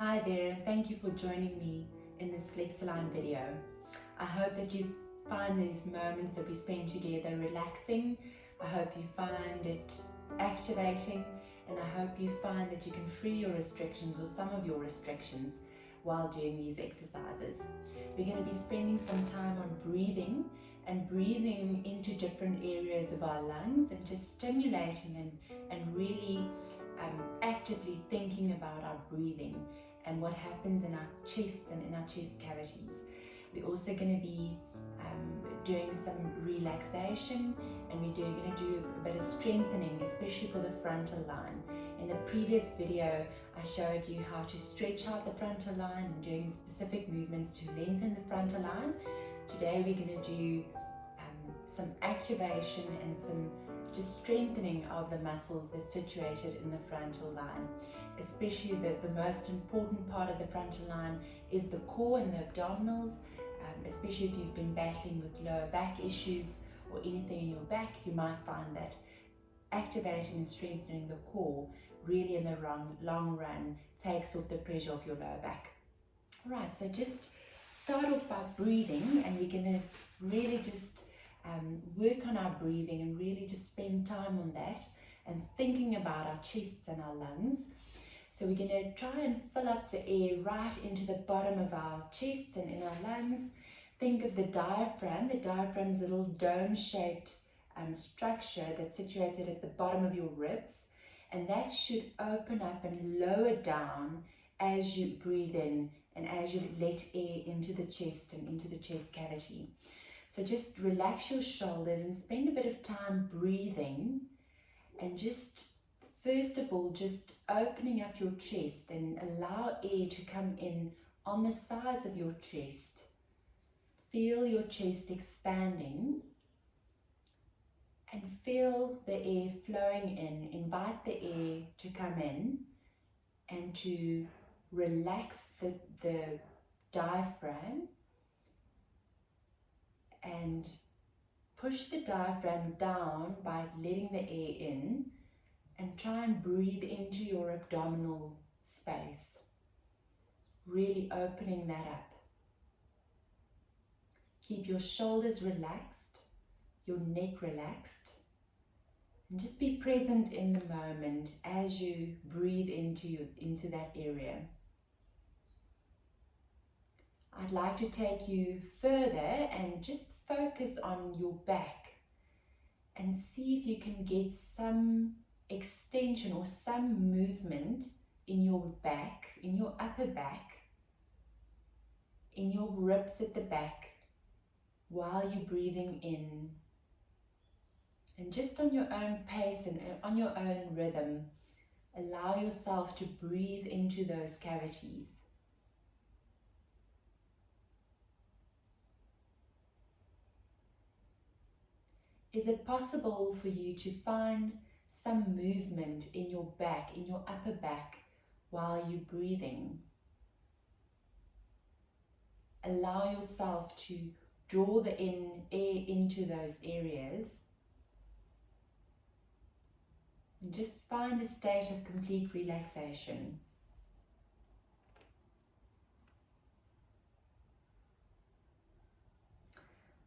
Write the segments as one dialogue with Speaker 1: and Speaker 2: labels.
Speaker 1: Hi there, and thank you for joining me in this FlexAline video. I hope that you find these moments that we spend together relaxing. I hope you find it activating, and I hope you find that you can free your restrictions or some of your restrictions while doing these exercises. We're going to be spending some time on breathing and breathing into different areas of our lungs and just stimulating and really actively thinking about our breathing and what happens in our chests and in our chest cavities. We're also going to be doing some relaxation, and we're going to do a bit of strengthening, especially for the frontal line. In the previous video, I showed you how to stretch out the frontal line and doing specific movements to lengthen the frontal line. Today we're going to do some activation and some just strengthening of the muscles that's situated in the frontal line. Especially the most important part of the frontal line is the core and the abdominals. Especially if you've been battling with lower back issues or anything in your back, you might find that activating and strengthening the core really in the long run takes off the pressure of your lower back. Right, so just start off by breathing, and we're going to really just work on our breathing and really just spend time on that and thinking about our chests and our lungs. So we're going to try and fill up the air right into the bottom of our chests and in our lungs. Think of the diaphragm. The diaphragm is a little dome-shaped structure that's situated at the bottom of your ribs, and that should open up and lower down as you breathe in and as you let air into the chest and into the chest cavity. So just relax your shoulders and spend a bit of time breathing, and just first of all just opening up your chest and allow air to come in on the sides of your chest. Feel your chest expanding and feel the air flowing in. Invite the air to come in and to relax the diaphragm, and push the diaphragm down by letting the air in, and try and breathe into your abdominal space, really opening that up. Keep your shoulders relaxed, your neck relaxed, and just be present in the moment as you breathe into that area. I'd like to take you further and just focus on your back and see if you can get some extension or some movement in your back, in your upper back, in your ribs at the back while you're breathing in. And just on your own pace and on your own rhythm, allow yourself to breathe into those cavities. Is it possible for you to find some movement in your back, in your upper back, while you're breathing? Allow yourself to draw the air into those areas, and just find a state of complete relaxation.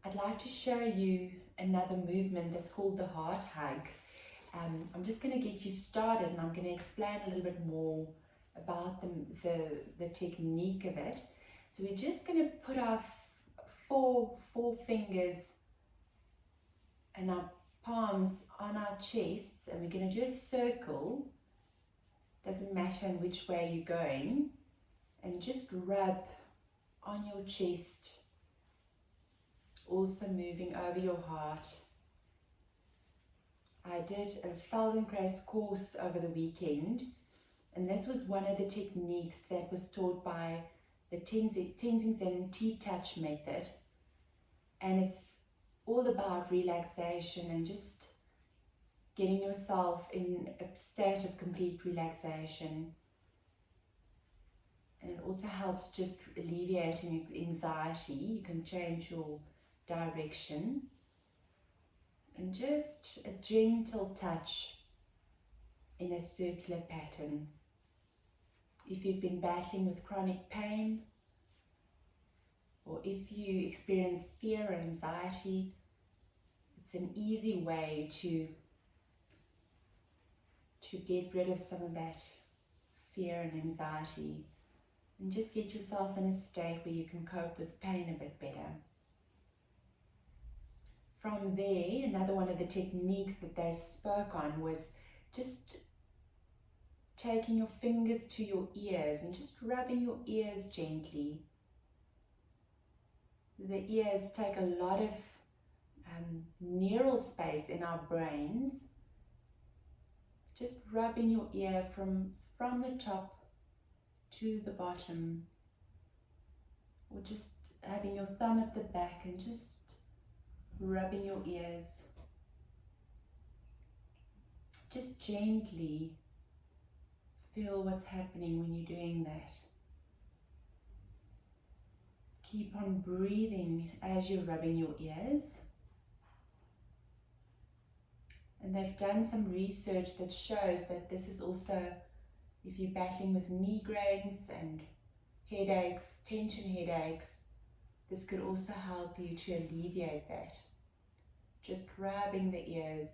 Speaker 1: I'd like to show you another movement that's called the heart hug. I'm just going to get you started, and I'm going to explain a little bit more about the technique of it. So we're just going to put our four fingers and our palms on our chests, and we're going to do a circle. Doesn't matter in which way you're going, and just rub on your chest, also moving over your heart. I did a Feldenkrais course over the weekend, and this was one of the techniques that was taught by the Tenzing Zen T-Touch method, and it's all about relaxation and just getting yourself in a state of complete relaxation. And it also helps just alleviating anxiety. You can change your direction, and just a gentle touch in a circular pattern. If you've been battling with chronic pain, or if you experience fear or anxiety, it's an easy way to get rid of some of that fear and anxiety, and just get yourself in a state where you can cope with pain a bit better. From there, another one of the techniques that they spoke on was just taking your fingers to your ears and just rubbing your ears gently. The ears take a lot of neural space in our brains. Just rubbing your ear from the top to the bottom, or just having your thumb at the back and just rubbing your ears. Just gently feel what's happening when you're doing that. Keep on breathing as you're rubbing your ears. And they've done some research that shows that this is also, if you're battling with migraines and headaches, tension headaches, this could also help you to alleviate that. Just rubbing the ears.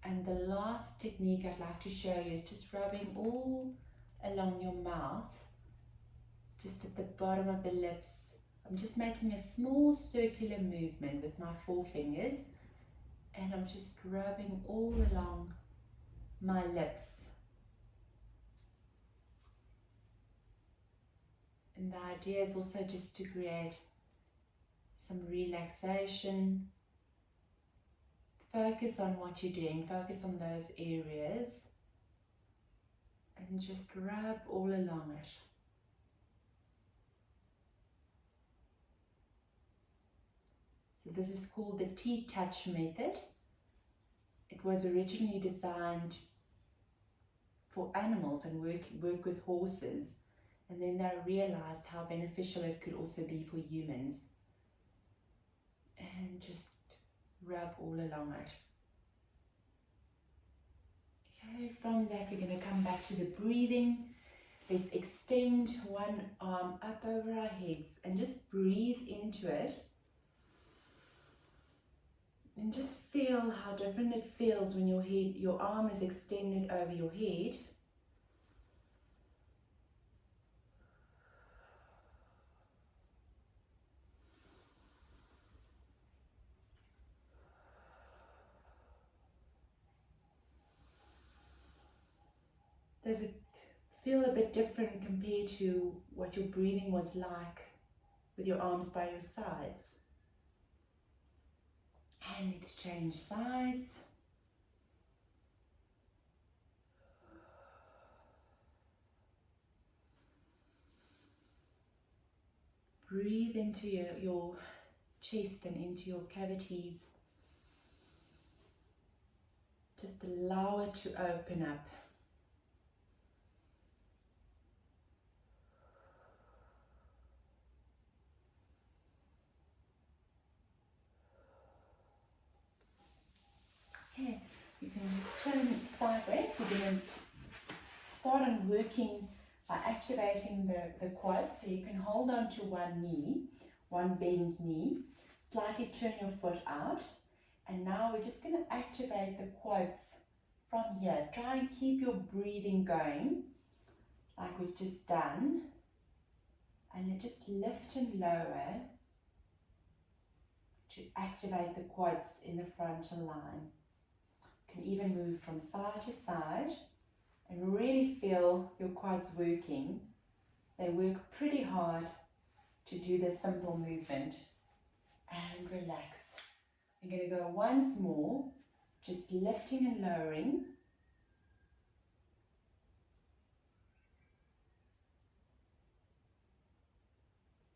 Speaker 1: And the last technique I'd like to show you is just rubbing all along your mouth, just at the bottom of the lips. I'm just making a small circular movement with my forefingers, and I'm just rubbing all along my lips. And the idea is also just to create some relaxation. Focus on what you're doing, focus on those areas, and just rub all along it. So this is called the T-touch method. It was originally designed for animals and work with horses, and then they realized how beneficial it could also be for humans. And just rub all along it. Okay, from that we're going to come back to the breathing. Let's extend one arm up over our heads and just breathe into it. And just feel how different it feels when your arm is extended over your head. Does it feel a bit different compared to what your breathing was like with your arms by your sides? And let's change sides. Breathe into your chest and into your cavities. Just allow it to open up. Okay, you can just turn sideways. We're going to start on working by activating the quads. So you can hold on to one knee, one bent knee, slightly turn your foot out, and now we're just going to activate the quads from here. Try and keep your breathing going like we've just done, and then just lift and lower to activate the quads in the frontal line. You can even move from side to side and really feel your quads working. They work pretty hard to do this simple movement. And relax. I'm going to go once more, just lifting and lowering.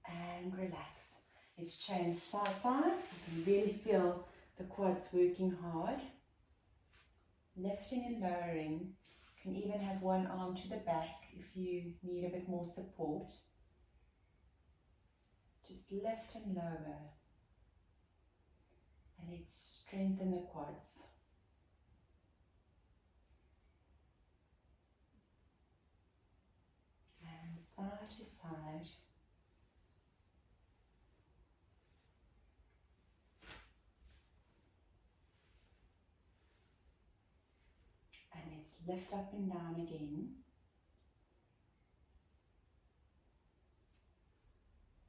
Speaker 1: And relax. Let's change sides. You can really feel the quads working hard. Lifting and lowering. You can even have one arm to the back if you need a bit more support. Just lift and lower. And let's strengthen the quads. side to side. And let's lift up and down again.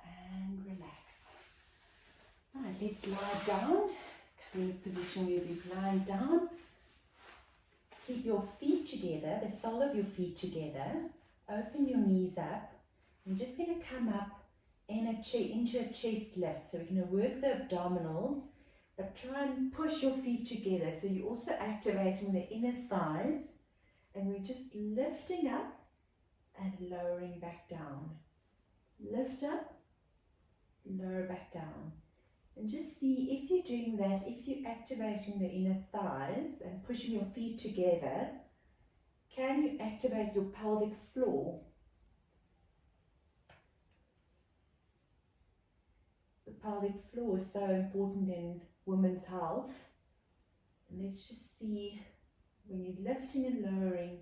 Speaker 1: And relax. Right, let's lie down. Come in a position where we're lying down. Keep your feet together, the sole of your feet together. Open your knees up. We're just going to come up into a chest lift. So we're going to work the abdominals, but try and push your feet together. So you're also activating the inner thighs. And we're just lifting up and lowering back down. Lift up, lower back down. And just see if you're doing that, if you're activating the inner thighs and pushing your feet together, can you activate your pelvic floor? The pelvic floor is so important in women's health. And let's just see when you're lifting and lowering,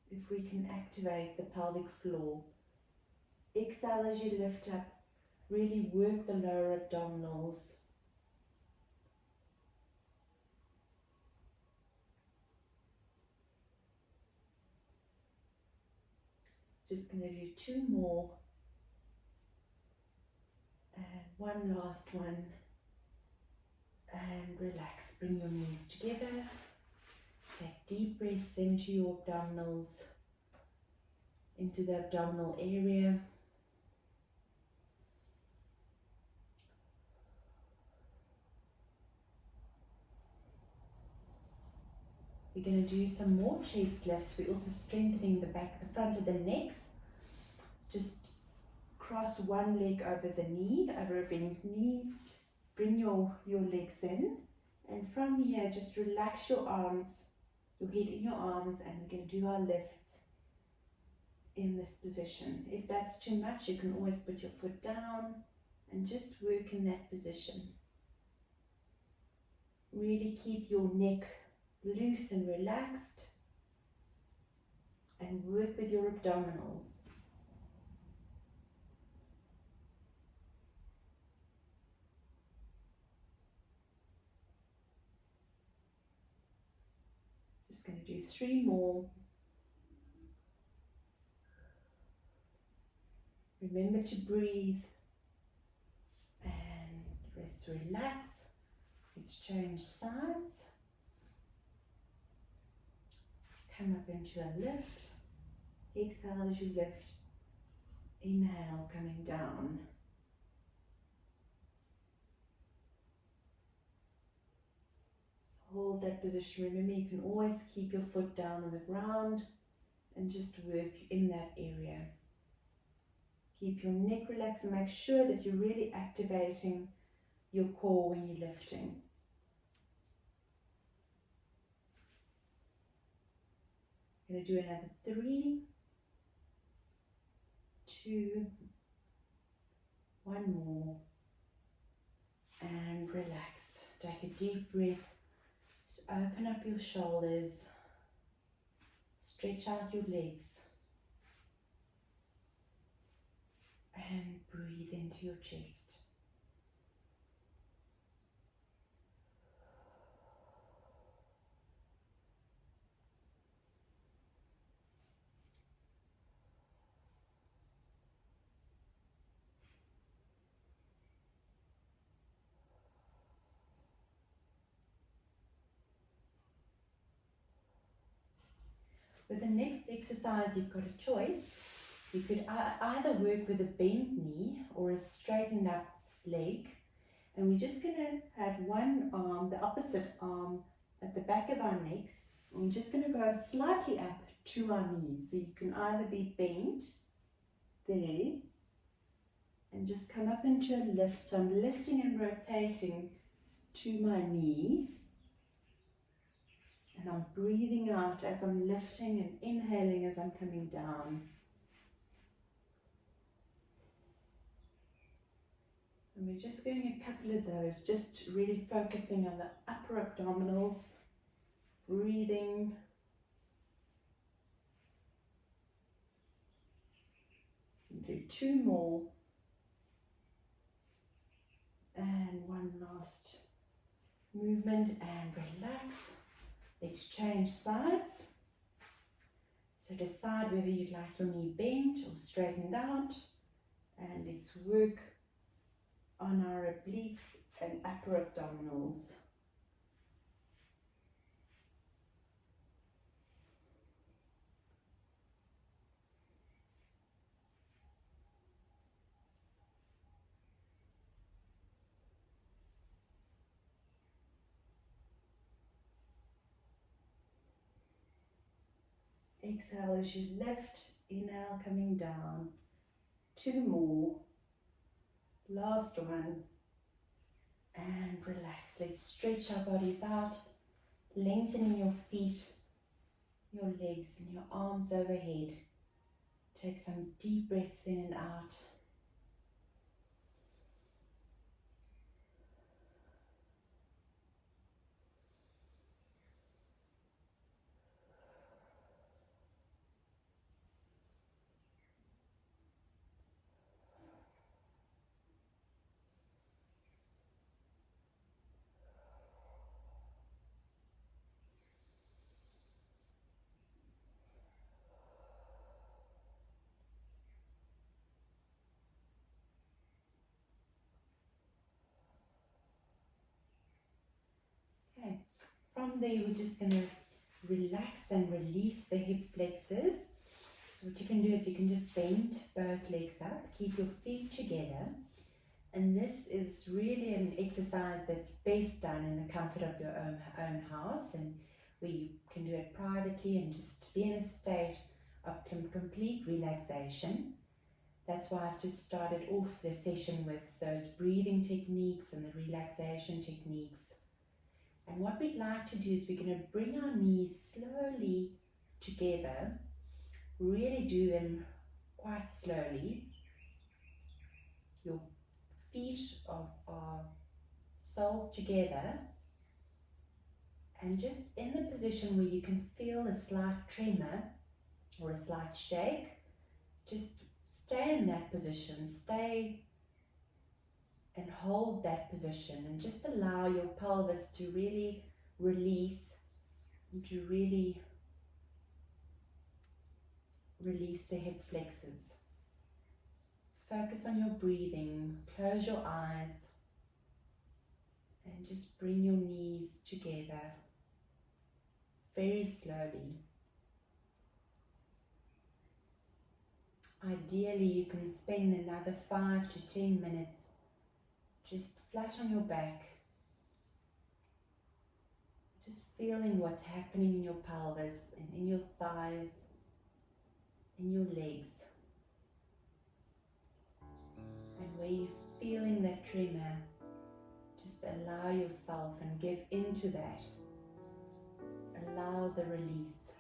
Speaker 1: if we can activate the pelvic floor. Exhale as you lift up. Really work the lower abdominals. Just going to do 2 more. And one last one. And relax. Bring your knees together. Take deep breaths into your abdominals, into the abdominal area. We're going to do some more chest lifts. We're also strengthening the back, the front of the necks. Just cross one leg over the knee, over a bent knee. Bring your legs in. And from here, just relax your arms, your head in your arms, and we're going to do our lifts in this position. If that's too much, you can always put your foot down and just work in that position. Really keep your neck loose and relaxed, and work with your abdominals. Just going to do 3 more. Remember to breathe, and let's relax. Let's change sides. Come up into a lift. Exhale as you lift. Inhale, coming down. Hold that position. Remember, you can always keep your foot down on the ground and just work in that area. Keep your neck relaxed and make sure that you're really activating your core when you're lifting. I'm going to do another 3, 2, 1 more, and relax. Take a deep breath. Just open up your shoulders, stretch out your legs, and breathe into your chest. With the next exercise, you've got a choice. You could either work with a bent knee or a straightened up leg. And we're just going to have one arm, the opposite arm, at the back of our necks. And we're just going to go slightly up to our knees. So you can either be bent there and just come up into a lift. So I'm lifting and rotating to my knee. And I'm breathing out as I'm lifting and inhaling as I'm coming down. And we're just doing a couple of those, just really focusing on the upper abdominals, breathing. 2 more. And one last movement and relax. Let's change sides. So decide whether you'd like your knee bent or straightened out. And let's work on our obliques and upper abdominals. Exhale as you lift, inhale coming down. 2 more. Last one. And relax. Let's stretch our bodies out, lengthening your feet, your legs and your arms overhead. Take some deep breaths in and out. Okay, from there we're just going to relax and release the hip flexors. So what you can do is you can just bend both legs up, keep your feet together, and this is really an exercise that's best done in the comfort of your own house, and where you can do it privately and just be in a state of complete relaxation. That's why I've just started off the session with those breathing techniques and the relaxation techniques. And what we'd like to do is we're going to bring our knees slowly together, really do them quite slowly. Your feet are soles together, and just in the position where you can feel a slight tremor or a slight shake, just stay in that position, stay and hold that position, and just allow your pelvis to really release, and to really release the hip flexors. Focus on your breathing, close your eyes, and just bring your knees together very slowly. Ideally, you can spend another 5 to 10 minutes just flat on your back, just feeling what's happening in your pelvis and in your thighs, in your legs. And where you're feeling that tremor, just allow yourself and give into that. Allow the release.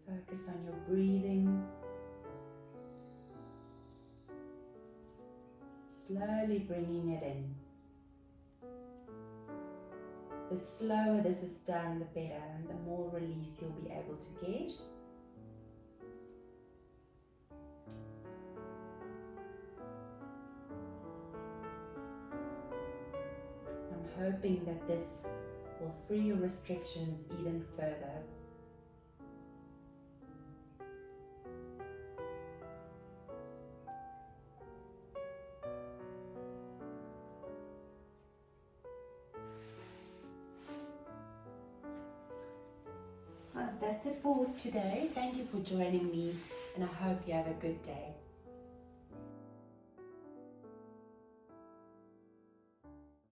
Speaker 1: Focus on your breathing. Slowly bringing it in. The slower this is done, the better, and the more release you'll be able to get. I'm hoping that this will free your restrictions even further. That's it for today. Thank you for joining me, and I hope you have a good day.